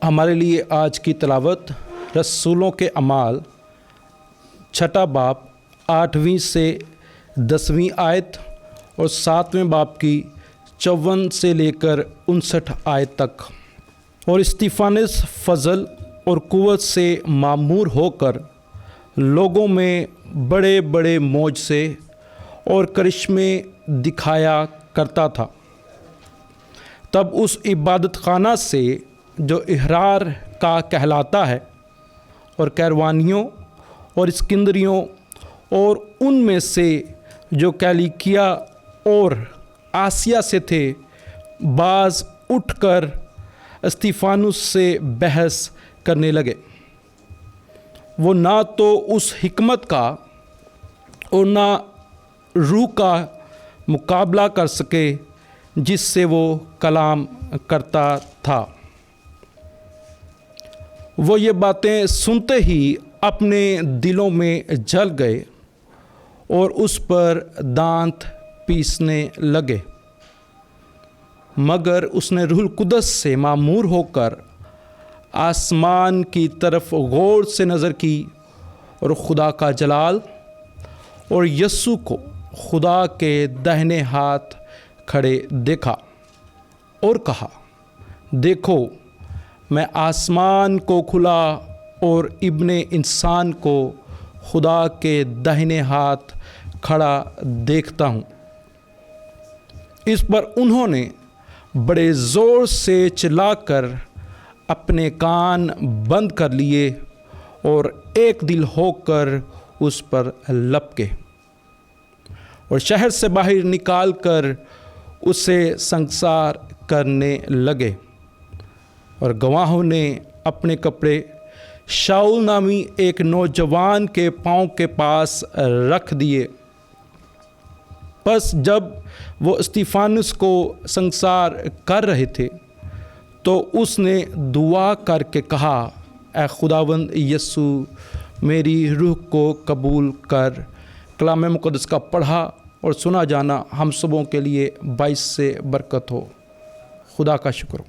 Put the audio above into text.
हमारे लिए आज की तिलावत रसूलों के अमाल 6 बाब 8वीं से 10वीं आयत और 7वें बाब की 54 से लेकर 59 आयत तक। और इस्तिफानस फजल और कुव्वत से मामूर होकर लोगों में बड़े बड़े मौजज़े और करिश्मे दिखाया करता था। तब उस इबादत खाना से जो इहरार का कहलाता है और कैरवानियों और इस्कंदरियों और उनमें से जो कैलिकिया और आसिया से थे, बाज उठकर इस्तिफानुस से बहस करने लगे। वो ना तो उस हिकमत का और ना रूह का मुकाबला कर सके जिससे वो कलाम करता था। वो ये बातें सुनते ही अपने दिलों में जल गए और उस पर दांत पीसने लगे। मगर उसने रूहुल कुदस से मामूर होकर आसमान की तरफ गौर से नज़र की और खुदा का जलाल और यस्सु को खुदा के दाहिने हाथ खड़े देखा और कहा, देखो, मैं आसमान को खुला और इब्ने इंसान को खुदा के दाहिने हाथ खड़ा देखता हूँ। इस पर उन्होंने बड़े ज़ोर से चिल्लाकर अपने कान बंद कर लिए और एक दिल होकर उस पर लपके और शहर से बाहर निकालकर उसे संसार करने लगे। और गवाहों ने अपने कपड़े शाऊल नामी एक नौजवान के पाँव के पास रख दिए। बस जब वो इस्तिफानुस को संसार कर रहे थे तो उसने दुआ करके कहा, ऐ खुदावंद यस्सु, मेरी रूह को कबूल कर। कलाम मुक़द्दस का पढ़ा और सुना जाना हम सबों के लिए बाइस से बरकत हो। खुदा का शुक्र।